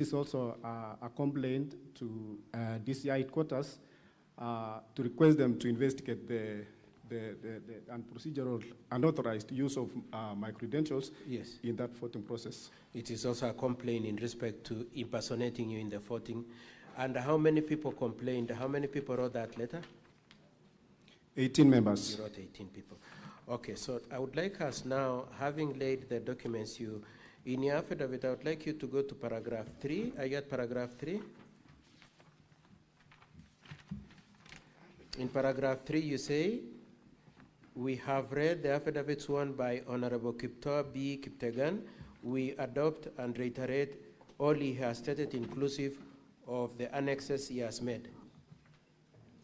is also a complaint to DCI headquarters to request them to investigate the procedural unauthorized use of my credentials in that voting process. It is also a complaint in respect to impersonating you in the voting. And how many people complained? How many people wrote that letter? 18 members. You wrote 18 people. Okay, so I would like us now, having laid the documents in your affidavit, I would like you to go to paragraph 3. Are you at paragraph 3? In paragraph 3, you say, we have read the affidavit sworn by Honorable Kiptor B. Kiptegan. We adopt and reiterate all he has stated, inclusive of the annexes he has made.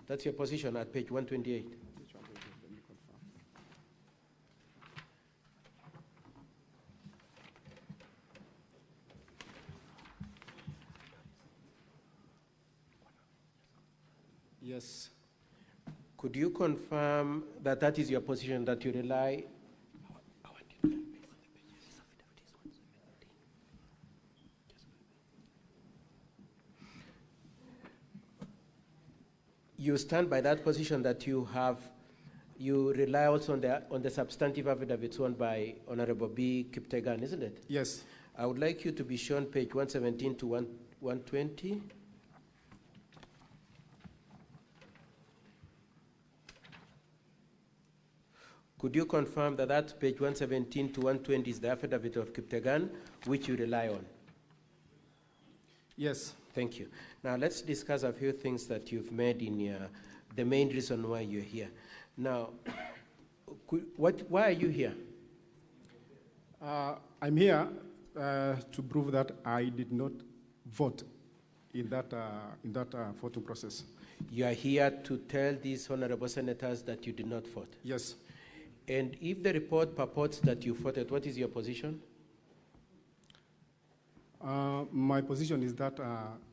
That's your position at page 128. Yes. Could you confirm that that is your position, that you rely? You stand by that position that you rely also on the substantive affidavit sworn by Honorable B. Kiptegan, isn't it? Yes. I would like you to be shown page 117 to 120. Could you confirm that that page 117 to 120 is the affidavit of Kiptegan, which you rely on? Yes. Thank you. Now let's discuss a few things that you've made in the main reason why you're here. Now, why are you here? I'm here to prove that I did not vote in that voting process. You are here to tell these honorable senators that you did not vote? Yes. And if the report purports that you voted, what is your position? My position is that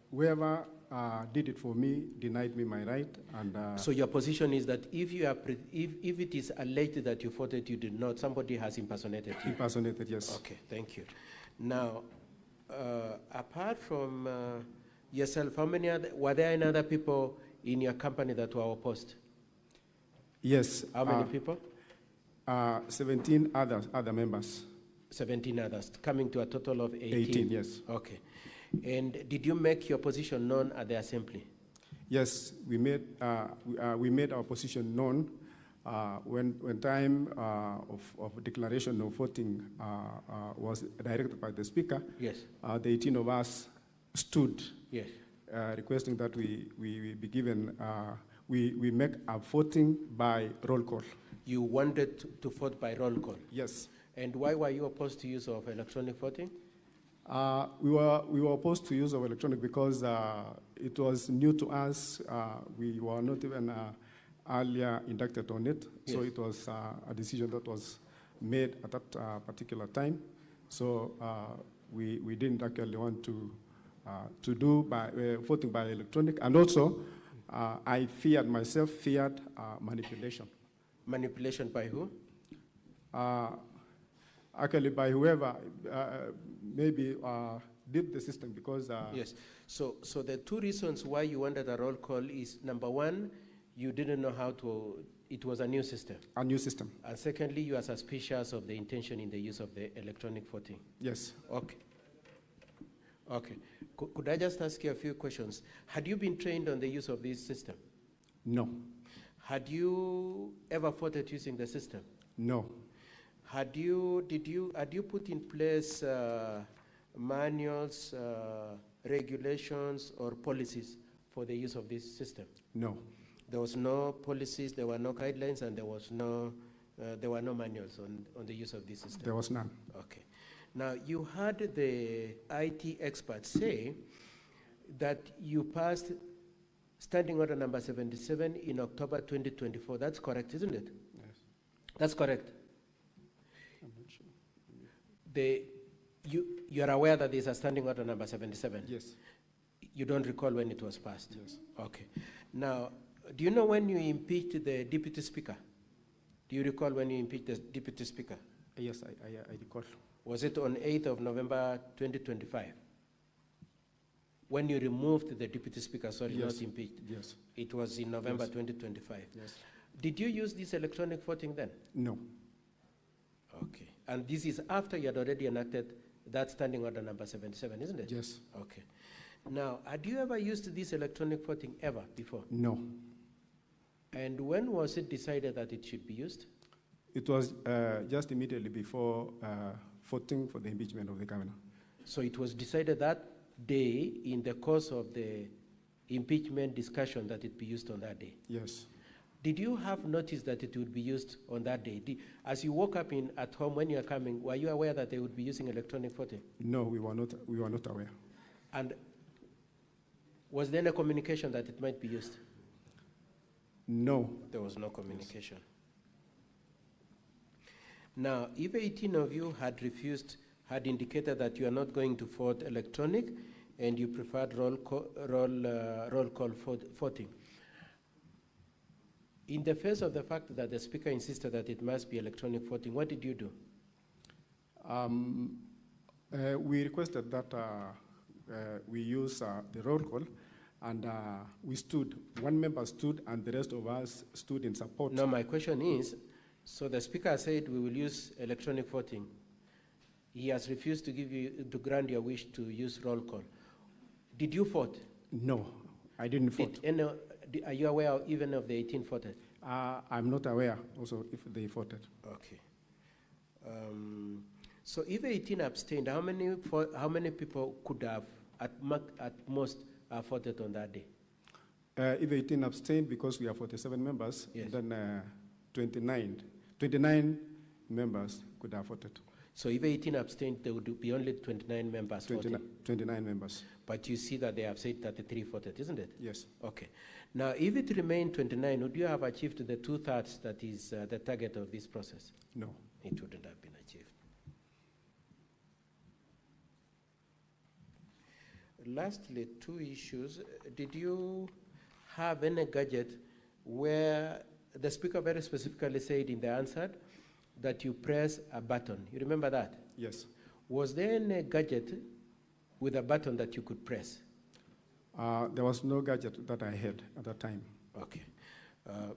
whoever did it for me denied me my right. And so your position is that if it is alleged that you voted, you did not, somebody has impersonated you? Impersonated, yes. Okay, thank you. Now, apart from yourself, were there any other people in your company that were opposed? Yes. How many people? 17 other members. 17 others, coming to a total of 18? 18, yes. Okay. And did you make your position known at the assembly? Yes, we made our position known when time of declaration of voting was directed by the speaker. Yes. The 18 of us stood, yes, requesting that we be given, we make a voting by roll call. You wanted to vote by roll call? Yes. And why were you opposed to use of electronic voting? We were opposed to use of electronic because it was new to us. We were not even earlier inducted on it. Yes. So it was a decision that was made at that particular time. So we didn't actually want to do voting by electronic. And also, I feared manipulation. Manipulation by who? Actually, by whoever maybe did the system, because yes. So the two reasons why you wanted a roll call is, number one, you didn't know how to. It was a new system. A new system. And secondly, you are suspicious of the intention in the use of the electronic voting. Yes. Okay. Okay. Could I just ask you a few questions? Had you been trained on the use of this system? No. Had you ever voted using the system? No. Had you put in place manuals, regulations, or policies for the use of this system? No. There was no policies, there were no guidelines, and there were no manuals on the use of this system? There was none. Okay. Now, you had the IT experts say that you passed Standing Order number 77 in October 2024. That's correct, isn't it? Yes. That's correct. I'm not sure. You are aware that there's a Standing Order number 77? Yes. You don't recall when it was passed? Yes. Okay. Now, do you know when you impeached the Deputy Speaker? Do you recall when you impeached the Deputy Speaker? Yes, I recall. Was it on 8th of November 2025? when you removed the deputy speaker, sorry, Yes. not impeached. Yes. It was in November Yes. 2025. Yes. Did you use this electronic voting then? No. Okay. And this is after you had already enacted that standing order number 77, isn't it? Yes. Okay. Now, had you ever used this electronic voting ever before? No. And when was it decided that it should be used? It was just immediately before voting for the impeachment of the governor. So it was decided that day in the course of the impeachment discussion that it be used on that day? Yes. Did you have notice that it would be used on that day? As you woke up at home when you were coming, were you aware that they would be using electronic voting? No, we were not. We were not aware. And was there any communication that it might be used? No. There was no communication. Now, if 18 of you had indicated that you are not going to vote electronic and you preferred roll call voting, in the face of the fact that the speaker insisted that it must be electronic voting, what did you do? We requested that we use the roll call, and we stood. One member stood, and the rest of us stood in support. No, my question is, so the speaker said we will use electronic voting. He has refused to grant your wish to use roll call. Did you vote? No, I didn't vote. Are you aware even of the 18 voted? I'm not aware also if they voted. Okay. So if 18 abstained, how many people could have at most voted on that day? If 18 abstained, because we are 47 members, yes, then 29 members could have voted. So if 18 abstained, there would be only 29 members 29 members. But you see that they have said 33 voted, isn't it? Yes. Okay. Now, if it remained 29, would you have achieved the 2/3 that is the target of this process? No. It wouldn't have been achieved. Lastly, two issues. Did you have any gadget where the speaker very specifically said in the answer that you press a button? You remember that? Yes. Was there any gadget with a button that you could press? There was no gadget that I had at that time. Okay.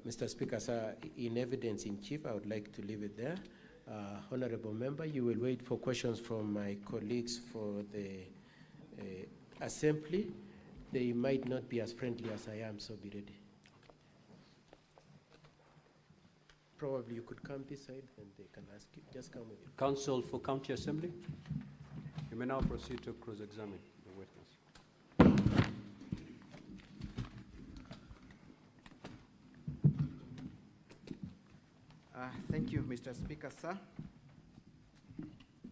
Mr. Speaker, sir, in evidence in chief, I would like to leave it there. Honorable member, you will wait for questions from my colleagues for the assembly. They might not be as friendly as I am, so be ready. Probably you could come this side and they can ask you. Just come with you. Counsel for County Assembly, you may now proceed to cross-examine the witness. Thank you, Mr. Speaker, sir.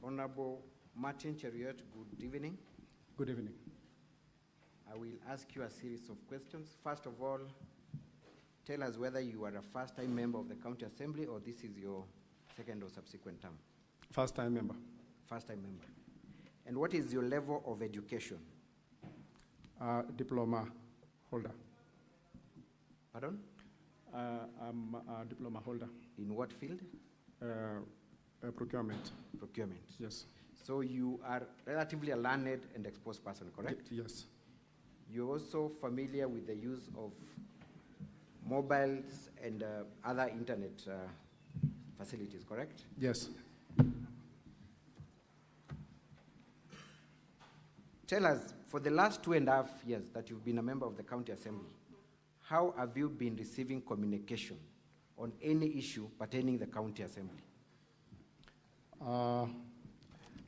Honorable Martin Cheruiyot, good evening. Good evening. I will ask you a series of questions. First of all, tell us whether you are a first-time member of the County Assembly or this is your second or subsequent term. First-time member. First-time member. And what is your level of education? Diploma holder. Pardon? I'm a diploma holder. In what field? Procurement. Procurement. Yes. So you are relatively a learned and exposed person, correct? Yes. You're also familiar with the use of mobiles and other internet facilities, correct? Yes. Tell us, for the last 2.5 years that you've been a member of the County Assembly, how have you been receiving communication on any issue pertaining the County Assembly?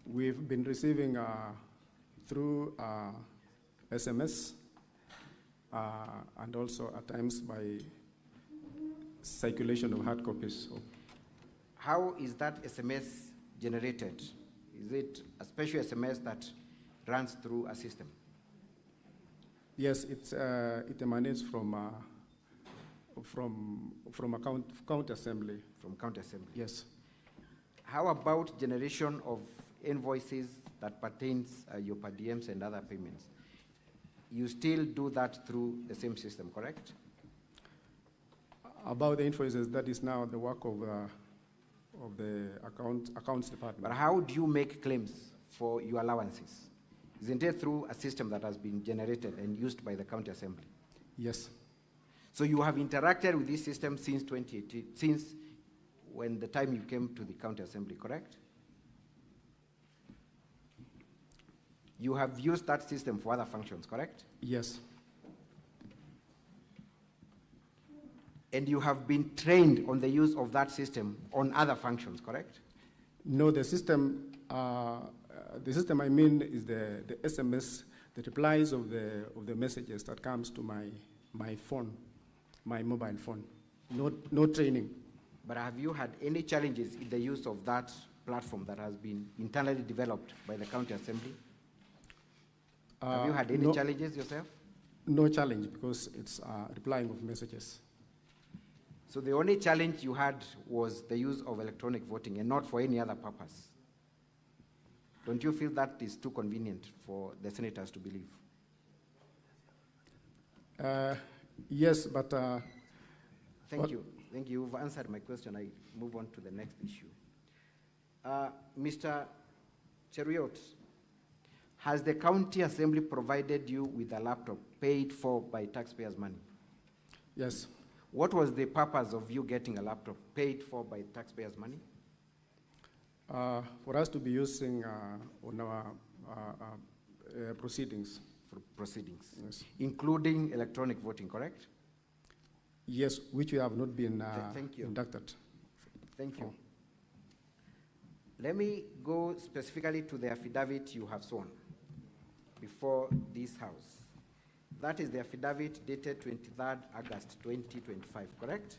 We've been receiving through SMS and also at times by circulation of hard copies. How is that SMS generated? Is it a special SMS that runs through a system? Yes, it emanates from a county assembly. From County Assembly? Yes. How about generation of invoices that pertains your per diems and other payments? You still do that through the same system, correct? About the invoices, that is now the work of the accounts department. But how do you make claims for your allowances? Isn't it through a system that has been generated and used by the county assembly? Yes. So you have interacted with this system since 2018, since when the time you came to the county assembly, correct? You have used that system for other functions, correct? Yes. And you have been trained on the use of that system on other functions, correct? No, the system I mean is the SMS, the replies of the messages that comes to my phone, my mobile phone. No training. But have you had any challenges in the use of that platform that has been internally developed by the county assembly? Have you had any challenges yourself? No challenge, because it's replying of messages. So the only challenge you had was the use of electronic voting and not for any other purpose. Don't you feel that is too convenient for the senators to believe? Yes, but... Thank you. Thank you. You've answered my question. I move on to the next issue. Mr. Cheruiyot, has the county assembly provided you with a laptop paid for by taxpayers' money? Yes. What was the purpose of you getting a laptop paid for by taxpayers' money? For us to be using on our proceedings. For proceedings? Yes. Including electronic voting, correct? Yes, which we have not been Thank you. inducted. Thank you. Let me go specifically to the affidavit you have sworn before this House. That is the affidavit dated 23rd August 2025, correct?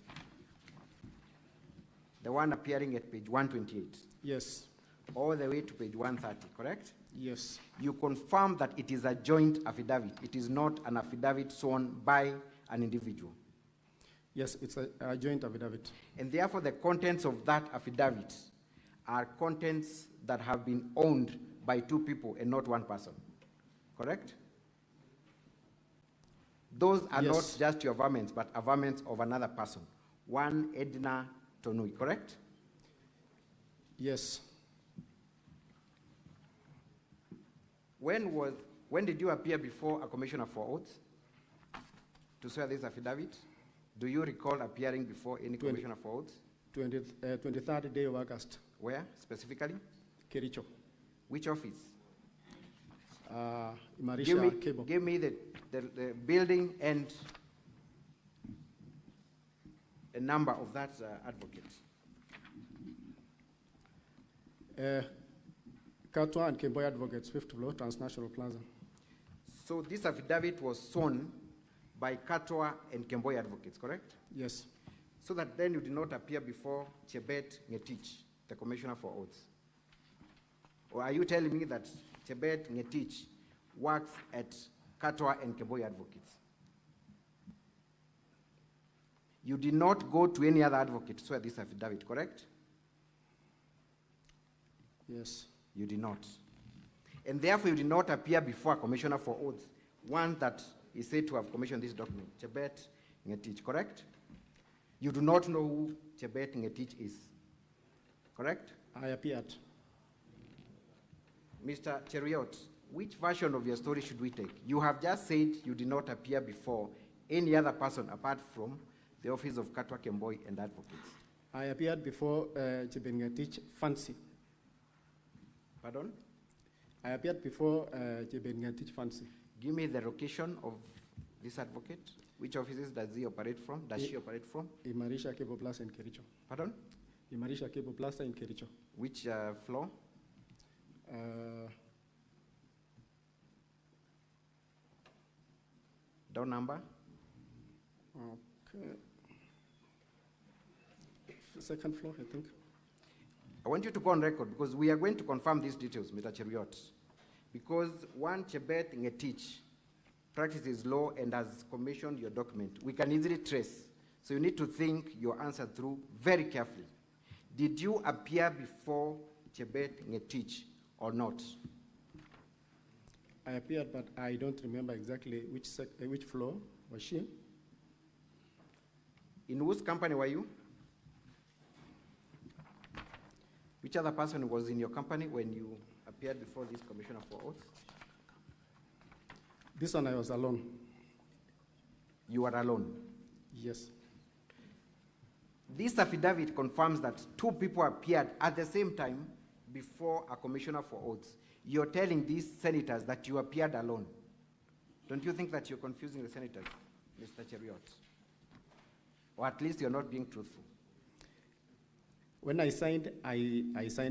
The one appearing at page 128. Yes. All the way to page 130, correct? Yes. You confirm that it is a joint affidavit. It is not an affidavit sworn by an individual. Yes, it's a joint affidavit. And therefore, the contents of that affidavit are contents that have been owned by two people and not one person, correct? Those are Yes. not just your varmints, but varmints of another person, one Edna Tonui, correct? Yes. When did you appear before a commissioner for oaths to swear this affidavit? Do you recall appearing before any commissioner for oaths? 23rd day of August. Where, specifically? Kericho. Which office? Marisha Cable. Give me the building and a number of that advocate. Katwa and Kemboy Advocates, 5th floor, Transnational Plaza. So this affidavit was sworn by Katwa and Kemboy Advocates, correct? Yes. So that then you did not appear before Chebet Ngetich, the commissioner for oaths. Or are you telling me that Chebet Ngetich works at Katwa and Kemboy Advocates? You did not go to any other advocate to swear this affidavit, correct? Yes. You did not. And therefore, you did not appear before a commissioner for oaths, one that is said to have commissioned this document, Chebet Ngetich, correct? You do not know who Chebet Ngetich is, correct? I appeared. Mr. Cheruiyot, which version of your story should we take? You have just said you did not appear before any other person apart from the office of Katwa Kemboy and advocates. I appeared before Chebet Ngetich Fancy. Pardon? I appeared before Chebet Ngetich Fancy. Give me the location of this advocate. Which offices does he operate from? Does she operate from? Marisha Cable Plaza in Kericho. Pardon? Marisha Cable Plaza in Kericho. Which floor? Door number? Okay. Second floor, I think. I want you to go on record because we are going to confirm these details, Mr. Cheruiyot. Because one Chebet Ngetich practices law and has commissioned your document, we can easily trace. So you need to think your answer through very carefully. Did you appear before Chebet Ngetich or not? I appeared, but I don't remember exactly which floor was she. In whose company were you? Which other person was in your company when you appeared before this commissioner for oaths? This one I was alone. You were alone. Yes. This affidavit confirms that two people appeared at the same time before a commissioner for oaths. You're telling these senators that you appeared alone. Don't you think that you're confusing the senators, Mr. Cheruiyot? Or at least you're not being truthful. When I signed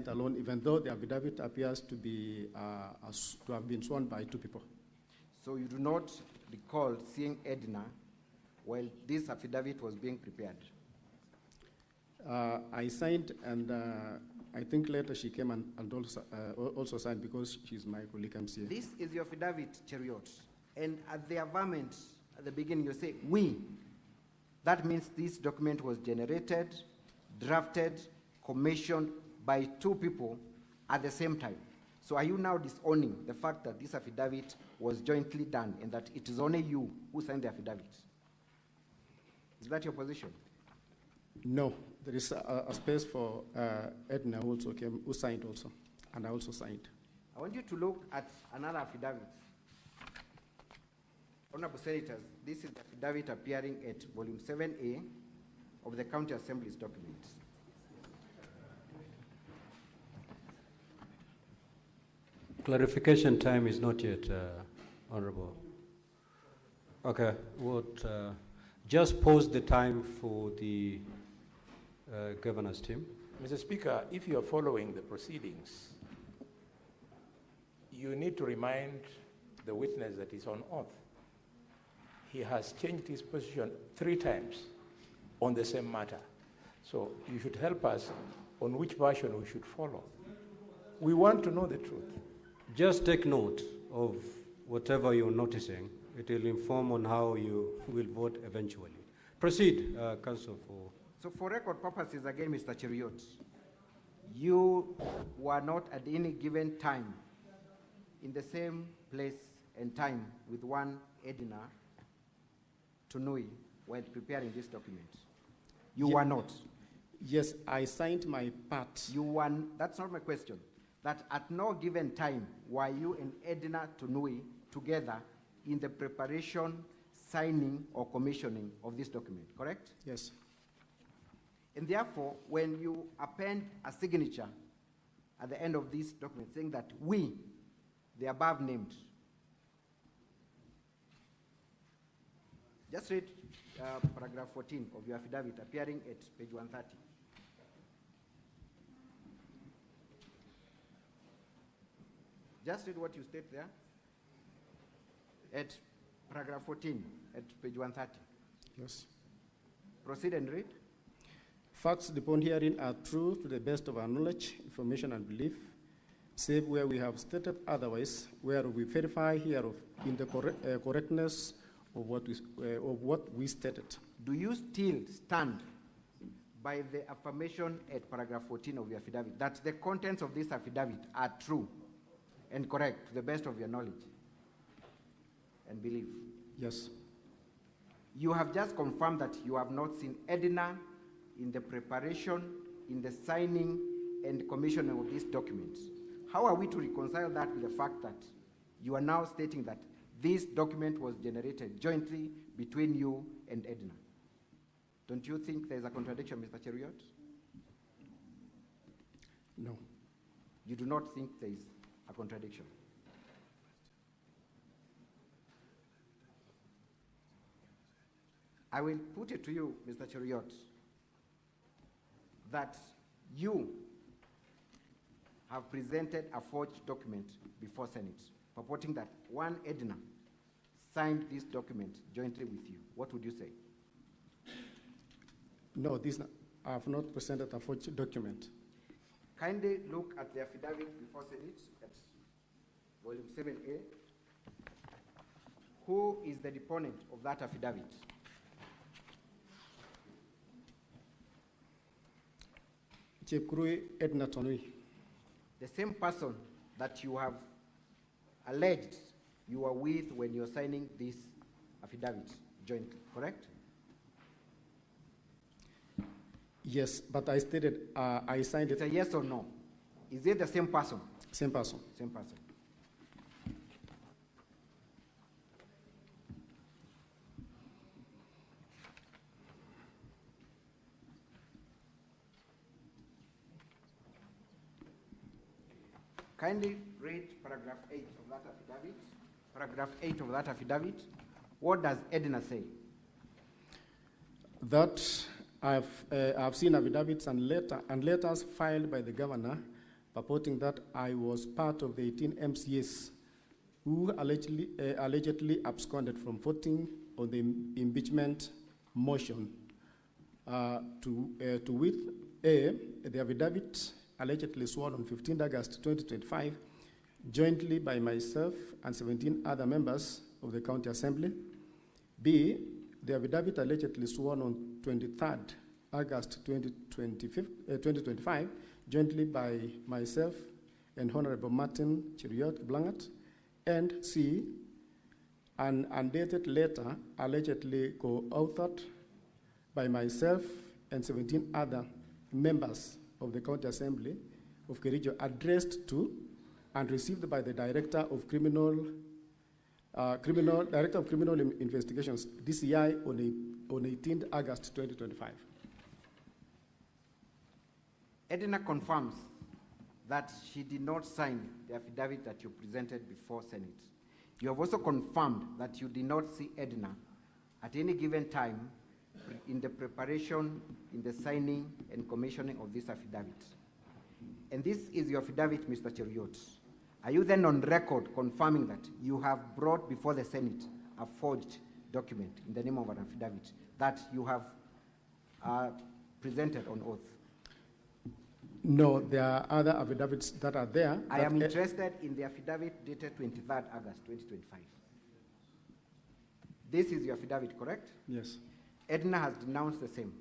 alone, even though the affidavit appears to be to have been sworn by two people. So you do not recall seeing Edna while this affidavit was being prepared? I signed, and I think later she came and also signed because she's my colleague MCA. This is your affidavit, Cheruiyot. And at the averment, at the beginning, you say, we. That means this document was generated, drafted, commissioned by two people at the same time. So are you now disowning the fact that this affidavit was jointly done and that it is only you who signed the affidavit? Is that your position? No, there is a space for Edna who also came, who signed also, and I also signed. I want you to look at another affidavit. Honorable Senators, this is the affidavit appearing at volume 7A of the County Assembly's documents. Clarification time is not yet, Honorable. Okay, just pause the time for the governor's team. Mr. Speaker, if you are following the proceedings, you need to remind the witness that he's on oath. He has changed his position 3 times on the same matter. So you should help us on which version we should follow. We want to know the truth. Just take note of whatever you're noticing. It will inform on how you will vote eventually. Proceed, Council. So for record purposes, again, Mr. Cheruiyot, you were not at any given time in the same place and time with one Edna Tunui while preparing this document. You were not. Yes, I signed my part. You were. That's not my question. That at no given time were you and Edna Tunui together in the preparation, signing, or commissioning of this document, correct? Yes. And therefore, when you append a signature at the end of this document saying that we, the above named, just read paragraph 14 of your affidavit appearing at page 130. Just read what you state there at paragraph 14 at page 130. Yes. Proceed and read. Facts upon hearing are true to the best of our knowledge, information, and belief, save where we have stated otherwise, where we verify hereof in the correctness of what we stated. Do you still stand by the affirmation at paragraph 14 of your affidavit that the contents of this affidavit are true and correct to the best of your knowledge and belief? Yes. You have just confirmed that you have not seen Edna in the preparation, in the signing, and commissioning of these documents. How are we to reconcile that with the fact that you are now stating that this document was generated jointly between you and Edna? Don't you think there's a contradiction, Mr. Cheruiyot? No. You do not think there is a contradiction? I will put it to you, Mr. Cheruiyot, that you have presented a forged document before Senate, purporting that one Edna signed this document jointly with you. What would you say? No, I have not presented a forged document. Kindly look at the affidavit before Senate at volume 7A. Who is the deponent of that affidavit? Cheruiyot Edna Tunui. The same person that you have alleged you were with when you're signing this affidavit jointly, correct? Yes, but I stated I signed It's it. a yes or no. Is it the same person? Same person. Same person. Kindly read paragraph 8 of that affidavit. Paragraph 8 of that affidavit. What does Edna say? That I've seen affidavits and letters filed by the governor purporting that I was part of the 18 MCAs who allegedly absconded from voting on the impeachment motion. To wit, the affidavit allegedly sworn on 15 August 2025, jointly by myself and 17 other members of the County Assembly. B, the affidavit allegedly sworn on 23rd August 2025, jointly by myself and Honorable Martin Cheruiyot Blangat. And C, an undated letter allegedly co-authored by myself and 17 other members of the County Assembly of Kericho, addressed to and received by the Director of Criminal Investigations, DCI, on 18th August 2025. Edna confirms that she did not sign the affidavit that you presented before Senate. You have also confirmed that you did not see Edna at any given time in the preparation, in the signing and commissioning of this affidavit. And this is your affidavit, Mr. Cheruiyot. Are you then on record confirming that you have brought before the Senate a forged document in the name of an affidavit that you have presented on oath? No, there are other affidavits that are there. I am interested in the affidavit dated 23rd August 2025. This is your affidavit, correct? Yes. Edna has denounced the same.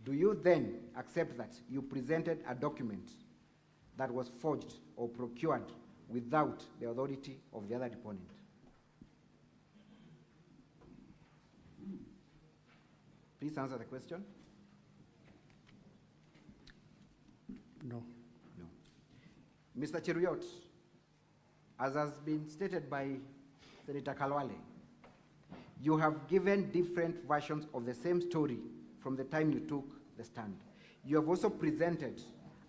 Do you then accept that you presented a document that was forged or procured without the authority of the other deponent? Please answer the question. No. No. Mr. Cheruiyot, as has been stated by Senator Kalwale, you have given different versions of the same story from the time you took the stand. You have also presented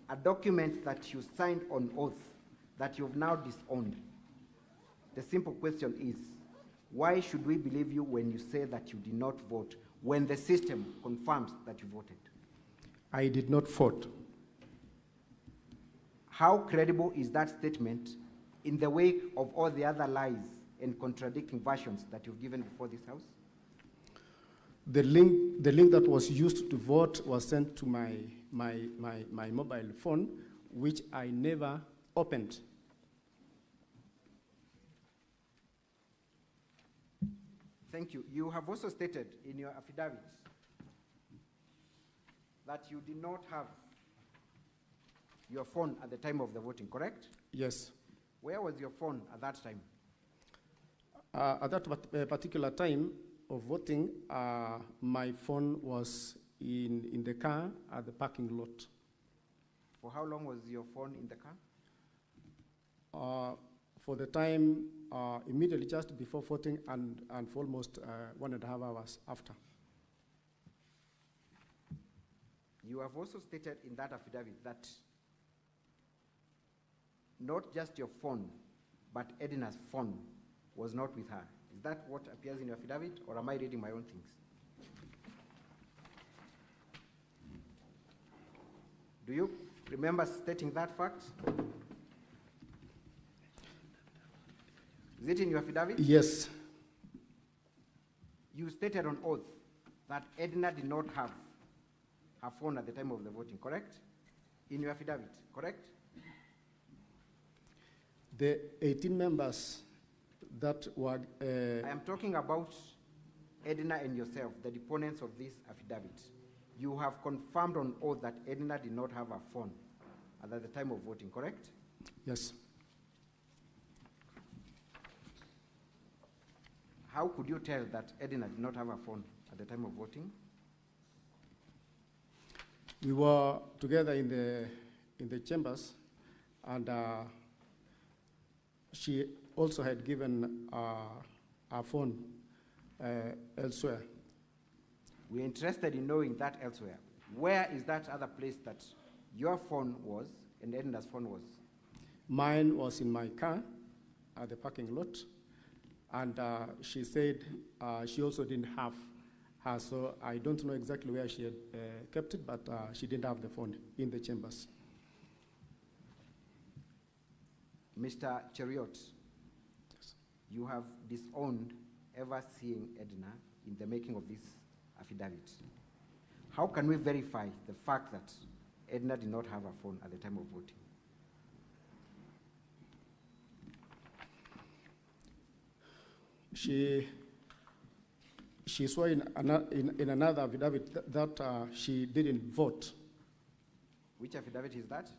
a document that you signed on oath that you have now disowned. The simple question is, why should we believe you when you say that you did not vote, when the system confirms that you voted? I did not vote. How credible is that statement in the wake of all the other lies and contradicting versions that you've given before this House? The link that was used to vote was sent to my mobile phone, which I never opened. Thank you. You have also stated in your affidavit that you did not have your phone at the time of the voting, correct? Yes. Where was your phone at that time? At that particular time of voting, my phone was in the car at the parking lot. For how long was your phone in the car? For the time immediately just before voting and for almost 1.5 hours after. You have also stated in that affidavit that not just your phone, but Edna's phone was not with her. Is that what appears in your affidavit, or am I reading my own things? Do you remember stating that fact? Is it in your affidavit? Yes. You stated on oath that Edna did not have her phone at the time of the voting, correct? In your affidavit, correct? The 18 members that were... I am talking about Edna and yourself, the deponents of this affidavit. You have confirmed on oath that Edna did not have her phone at the time of voting, correct? Yes. How could you tell that Edna did not have her phone at the time of voting? We were together in the chambers, and she also had given her phone elsewhere. We're interested in knowing that elsewhere. Where is that other place that your phone was and Edna's phone was? Mine was in my car at the parking lot, and she said she also didn't have her, so I don't know exactly where she had kept it, but she didn't have the phone in the chambers. Mr. Cheruiyot, Yes. you have disowned ever seeing Edna in the making of this affidavit. How can we verify the fact that Edna did not have a phone at the time of voting? She swore in another affidavit that she didn't vote. Which affidavit is that?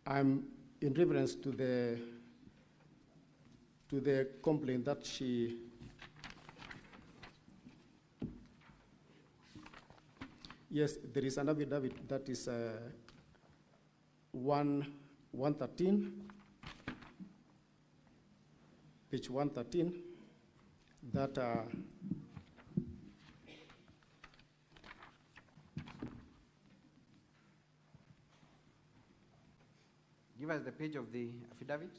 I'm in reference to the complaint that she yes, there is an affidavit that is 113, page 113, that Give us the page of the affidavit.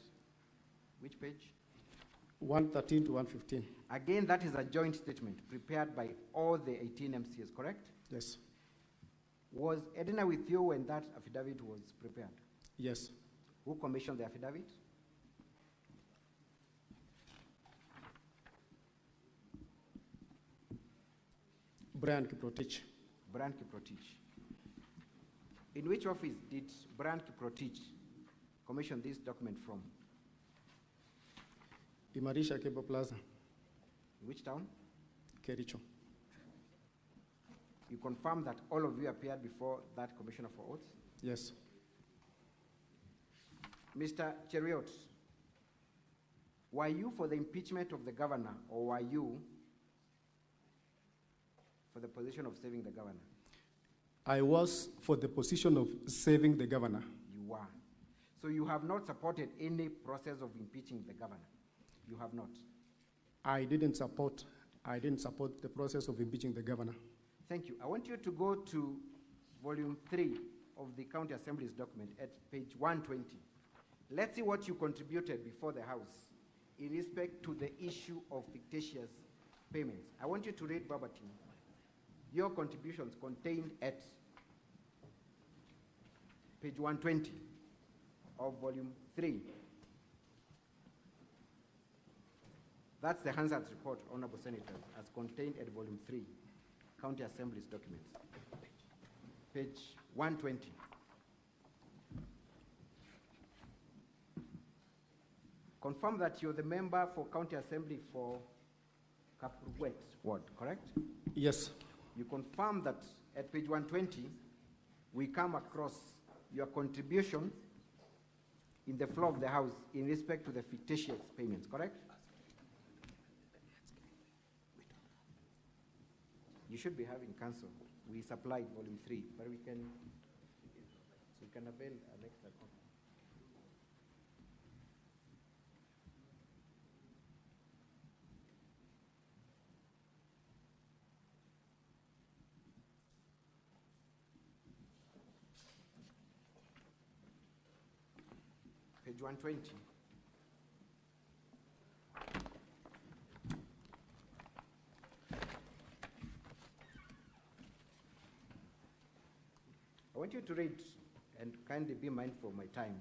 Which page? 113 to 115. Again, that is a joint statement prepared by all the 18 MCs, correct? Yes. Was Edna with you when that affidavit was prepared? Yes. Who commissioned the affidavit? Brian Kiprotich. Brian Kiprotich. In which office did Brian Kiprotich commission this document from? Imarisha Cable Plaza, In which town? Kericho. You confirm that all of you appeared before that commissioner for oaths? Yes. Mr. Cheruiyot, were you for the impeachment of the governor, or were you for the position of saving the governor? I was for the position of saving the governor. You were. So you have not supported any process of impeaching the governor? You have not? I didn't support the process of impeaching the governor. Thank you. I want you to go to volume 3 of the County Assembly's document at page 120. Let's see what you contributed before the House in respect to the issue of fictitious payments. I want you to read verbatim your contributions contained at page 120 of volume 3. That's the Hansard report, Honorable Senators, as contained at volume 3, County Assembly's documents. Page 120. Confirm that you're the member for County Assembly for Cheruiyot ward, correct? Yes. You confirm that at page 120, we come across your contribution in the floor of the House in respect to the fictitious payments, correct? You should be having counsel. We supplied volume 3, but we can avail an extra copy. Page 120. I want you to read, and kindly be mindful of my time,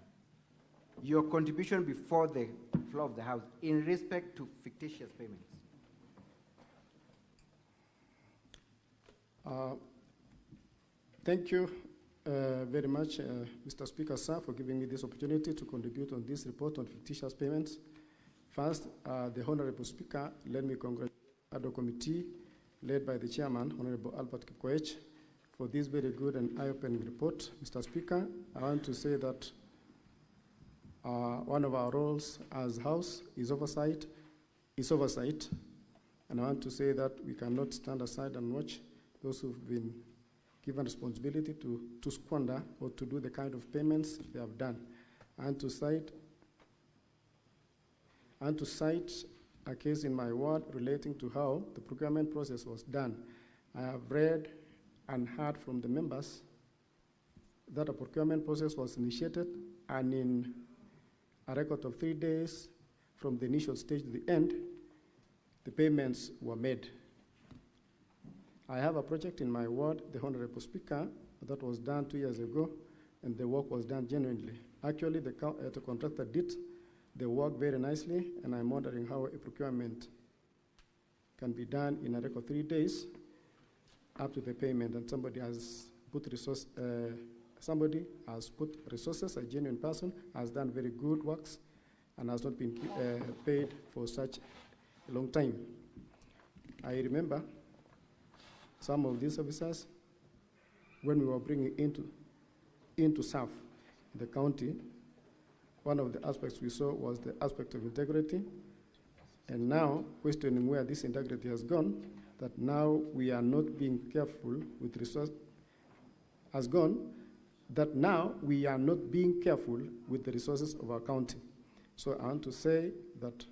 your contribution before the floor of the House in respect to fictitious payments. Thank you very much, Mr. Speaker, sir, for giving me this opportunity to contribute on this report on fictitious payments. First, the Honorable Speaker, let me congratulate the committee led by the Chairman, Honorable Albert Kipkoech, for this very good and eye-opening report. Mr. Speaker, I want to say that One of our roles as House is oversight. And I want to say that we cannot stand aside and watch those who've been given responsibility to squander or to do the kind of payments they have done. And to cite a case in my ward relating to how the procurement process was done. I have read and heard from the members that a procurement process was initiated, and in a record of 3 days from the initial stage to the end, the payments were made. I have a project in my ward, the Honorable Speaker, that was done 2 years ago, and the work was done genuinely. Actually, the contractor did the work very nicely, and I'm wondering how a procurement can be done in a record 3 days up to the payment, and somebody has put resources, a genuine person, has done very good works, and has not been paid for such a long time. I remember some of these officers, when we were bringing into serve the county, one of the aspects we saw was the aspect of integrity, and now questioning where this integrity has gone, that now we are not being careful with resources, has gone, that now we are not being careful with the resources of our county. So I want to say that,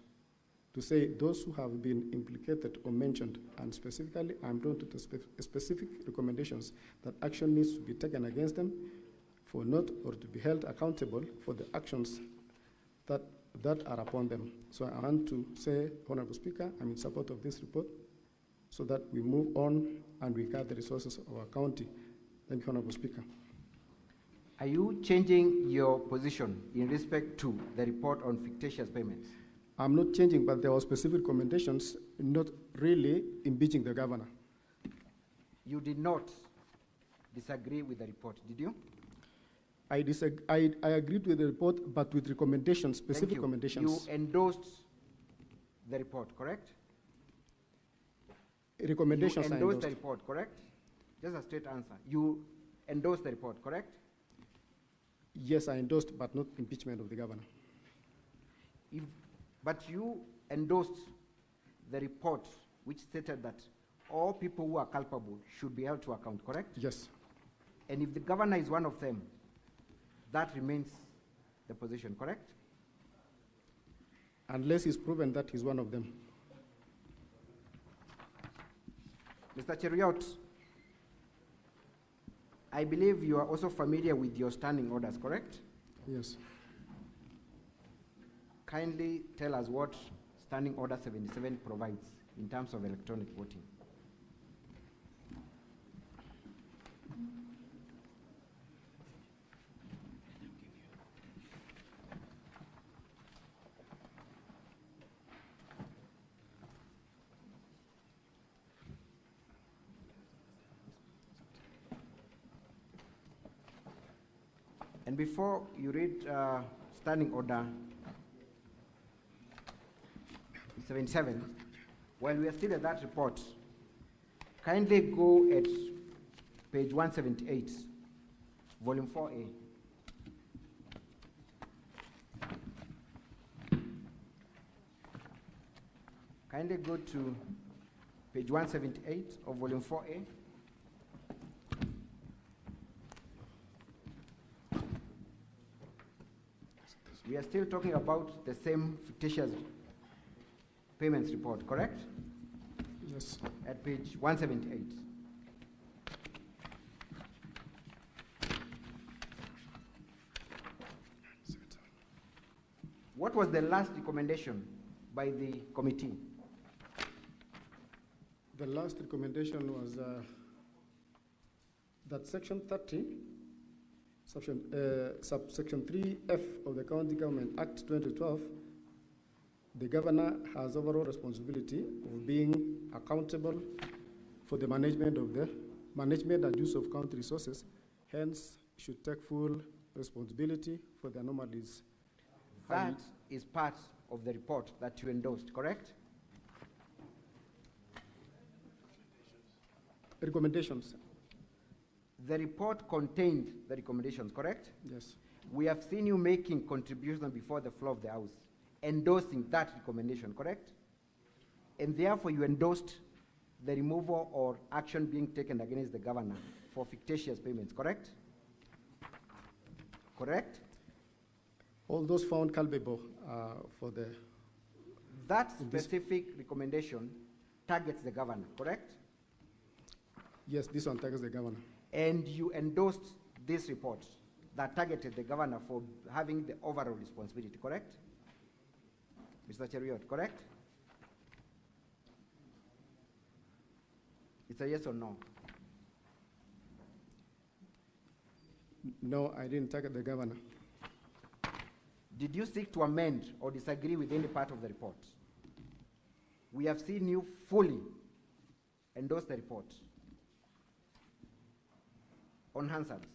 those who have been implicated or mentioned, and specifically I'm drawn to the specific recommendations that action needs to be taken against them for not, or to be held accountable for the actions that are upon them. So I want to say, Honorable Speaker, I'm in support of this report so that we move on and we guard the resources of our county. Thank you, Honorable Speaker. Are you changing your position in respect to the report on fictitious payments? I'm not changing, but there were specific recommendations not really impeaching the governor. You did not disagree with the report, did you? I agreed with the report, but with recommendations, specific recommendations. You endorsed the report, correct? Recommendations. You endorsed the report, correct? Just a straight answer. You endorsed the report, correct? Yes, I endorsed, but not impeachment of the governor. But you endorsed the report which stated that all people who are culpable should be held to account, correct? Yes. And if the governor is one of them, that remains the position, correct? Unless it's proven that he's one of them. Mr. Cheruiyot, I believe you are also familiar with your standing orders, correct? Yes. Kindly tell us what Standing Order 77 provides in terms of electronic voting. And before you read Standing Order 77, while we are still at that report, kindly go at page 178, volume 4A. Kindly go to page 178 of volume 4A. We are still talking about the same fictitious payments report, correct? Yes. At page 178. What was the last recommendation by the committee? The last recommendation was that Section 30, subsection 3F of the County Government Act 2012, the governor has overall responsibility of being accountable for the management and use of county resources, hence should take full responsibility for the anomalies. That is part of the report that you endorsed, correct? Recommendations. The report contained the recommendations, correct? Yes. We have seen you making contributions before the floor of the House, endorsing that recommendation, correct? And therefore you endorsed the removal or action being taken against the governor for fictitious payments, correct? Correct? All those found culpable for the... That specific recommendation targets the governor, correct? Yes, this one targets the governor. And you endorsed this report that targeted the governor for having the overall responsibility, correct? Mr. Cheruiyot, correct? It's a yes or no? No, I didn't target the governor. Did you seek to amend or disagree with any part of the report? We have seen you fully endorse the report. On Hansard's,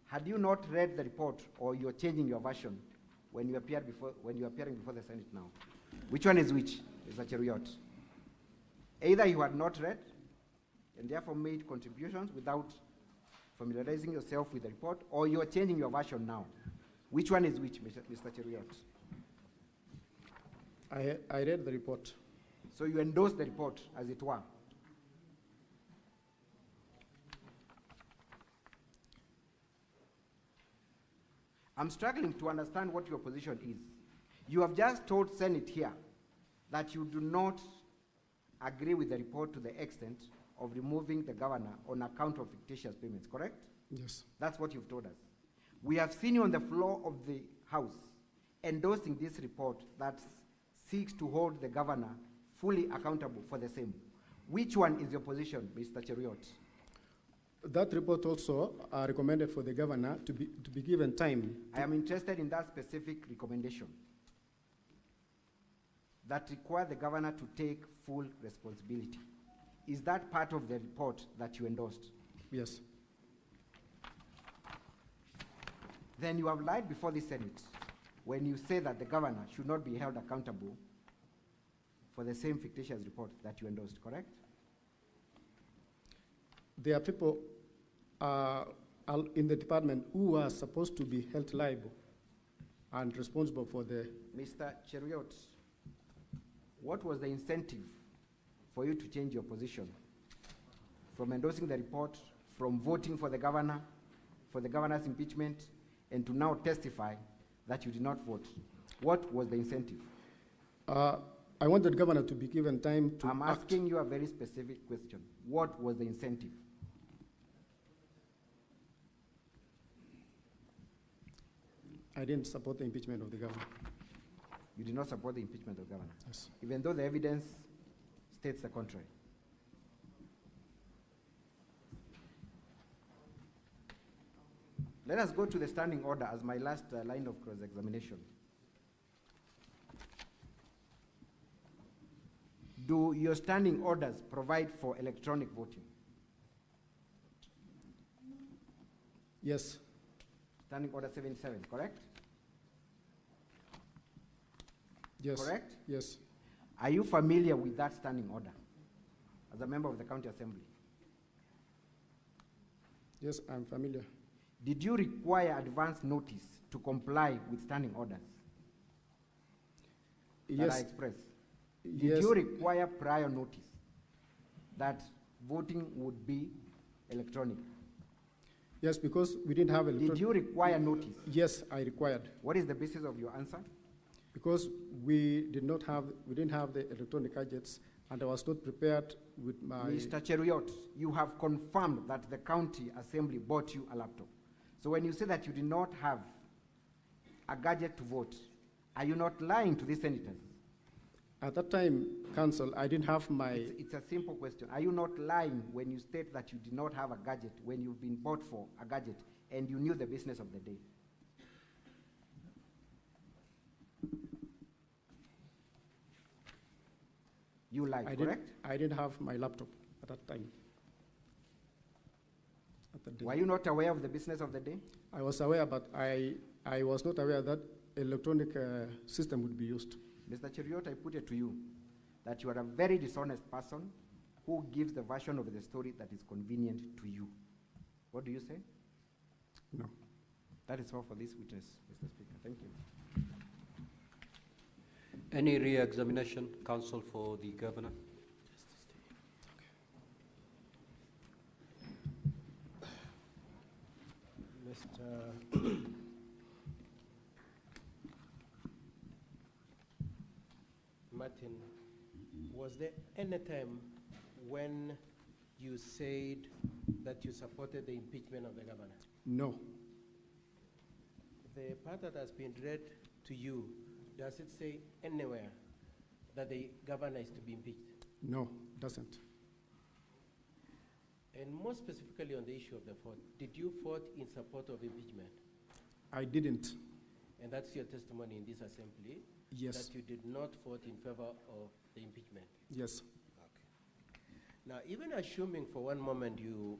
had you not read the report or you're changing your version when you appearing before the Senate now? Which one is which, Mr. Cheruiyot? Either you had not read and therefore made contributions without familiarizing yourself with the report, or you're changing your version now. Which one is which, Mr. Cheruiyot? I read the report. So you endorsed the report, as it were. I'm struggling to understand what your position is. You have just told Senate here that you do not agree with the report to the extent of removing the governor on account of fictitious payments, correct? Yes. That's what you've told us. We have seen you on the floor of the House endorsing this report that seeks to hold the governor fully accountable for the same. Which one is your position, Mr. Cheruiyot? That report also recommended for the governor to be given time. I am interested in that specific recommendation that require the governor to take full responsibility. Is that part of the report that you endorsed? Yes. Then you have lied before the Senate when you say that the governor should not be held accountable for the same fictitious report that you endorsed, correct? There are people in the department who are supposed to be held liable and responsible for the... Mr. Cheruiyot, what was the incentive for you to change your position from endorsing the report, from voting for the governor, for the governor's impeachment, and to now testify that you did not vote? What was the incentive? I wanted the governor to be given time to I'm asking you a very specific question. What was the incentive? I didn't support the impeachment of the governor. You did not support the impeachment of the governor? Yes. Even though the evidence states the contrary. Let us go to the standing order as my last line of cross-examination. Do your standing orders provide for electronic voting? Yes. Standing order 77, correct? Yes. Correct? Yes. Are you familiar with that standing order as a member of the County Assembly? Yes, I'm familiar. Did you require advance notice to comply with standing orders that I expressed? Did Yes. you require prior notice that voting would be electronic? Yes, because we didn't have electronic... Did you require notice? Yes, I required. What is the basis of your answer? Because we didn't have the electronic gadgets, and I was not prepared with my... Mr. Cheruiyot, you have confirmed that the County Assembly bought you a laptop. So when you say that you did not have a gadget to vote, are you not lying to the senators? At that time, Council, I didn't have my... It's a simple question. Are you not lying when you state that you did not have a gadget when you've been bought for a gadget and you knew the business of the day? You lied, correct? I didn't have my laptop at that time. At that day. Were you not aware of the business of the day? I was aware, but I was not aware that electronic system would be used. Mr. Cheruiyot, I put it to you that you are a very dishonest person who gives the version of the story that is convenient to you. What do you say? No. That is all for this witness, Mr. Speaker. Thank you. Any re-examination, counsel, for the governor? Mr. Martin, was there any time when you said that you supported the impeachment of the governor? No. The part that has been read to you, does it say anywhere that the governor is to be impeached? No, it doesn't. And more specifically on the issue of the vote, did you vote in support of impeachment? I didn't. And that's your testimony in this assembly? Yes. That you did not vote in favor of the impeachment? Yes. Okay. Now, even assuming for one moment you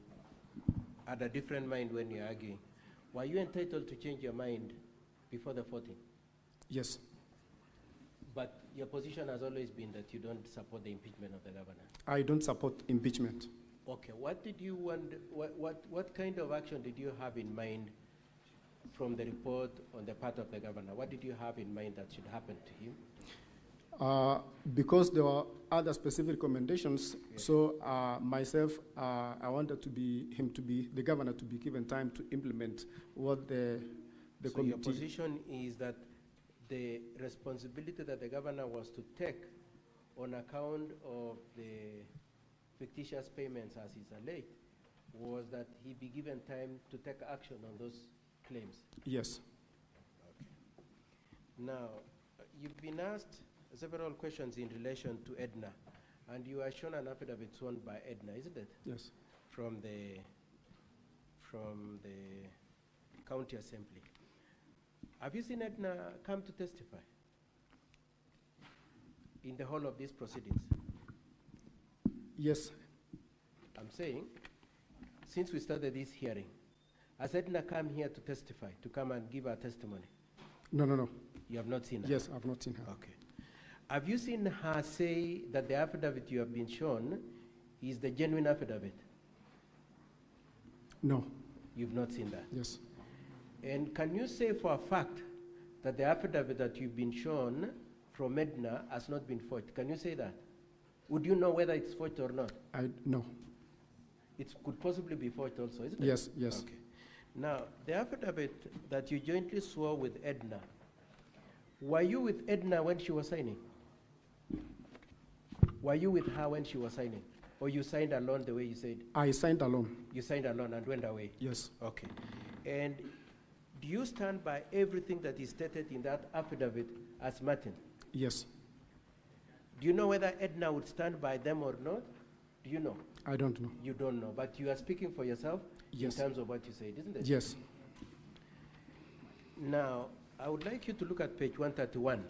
had a different mind when you're arguing, were you entitled to change your mind before the voting? Yes. But your position has always been that you don't support the impeachment of the governor. I don't support impeachment. Okay, what did you want, what kind of action did you have in mind from the report on the part of the governor? What did you have in mind that should happen to him? Because there were other specific recommendations, yes. So myself, I wanted the governor to be given time to implement what the so committee. Your position is that the responsibility that the governor was to take on account of the fictitious payments, as is alleged, was that he be given time to take action on those claims? Yes. Okay. Now, you've been asked several questions in relation to Edna, and you are shown an affidavit sworn by Edna, isn't it? Yes. From the county assembly. Have you seen Edna come to testify in the whole of these proceedings? Yes. I'm saying, since we started this hearing, has Edna come here to testify, to come and give her testimony? No. You have not seen her? Yes, I've not seen her. Okay. Have you seen her say that the affidavit you have been shown is the genuine affidavit? No. You've not seen that? Yes. And can you say for a fact that the affidavit that you've been shown from Edna has not been forged? Can you say that? Would you know whether it's forged or not? No. It could possibly be forged also, isn't it? Yes, yes. Okay. Now, the affidavit that you jointly swore with Edna, were you with Edna when she was signing? Were you with her when she was signing? Or you signed alone the way you said? I signed alone. You signed alone and went away? Yes. Okay. And do you stand by everything that is stated in that affidavit as Martin? Yes. Do you know whether Edna would stand by them or not? Do you know? I don't know. You don't know, but you are speaking for yourself. Yes. In terms of what you said, isn't it? Yes. Now, I would like you to look at page 131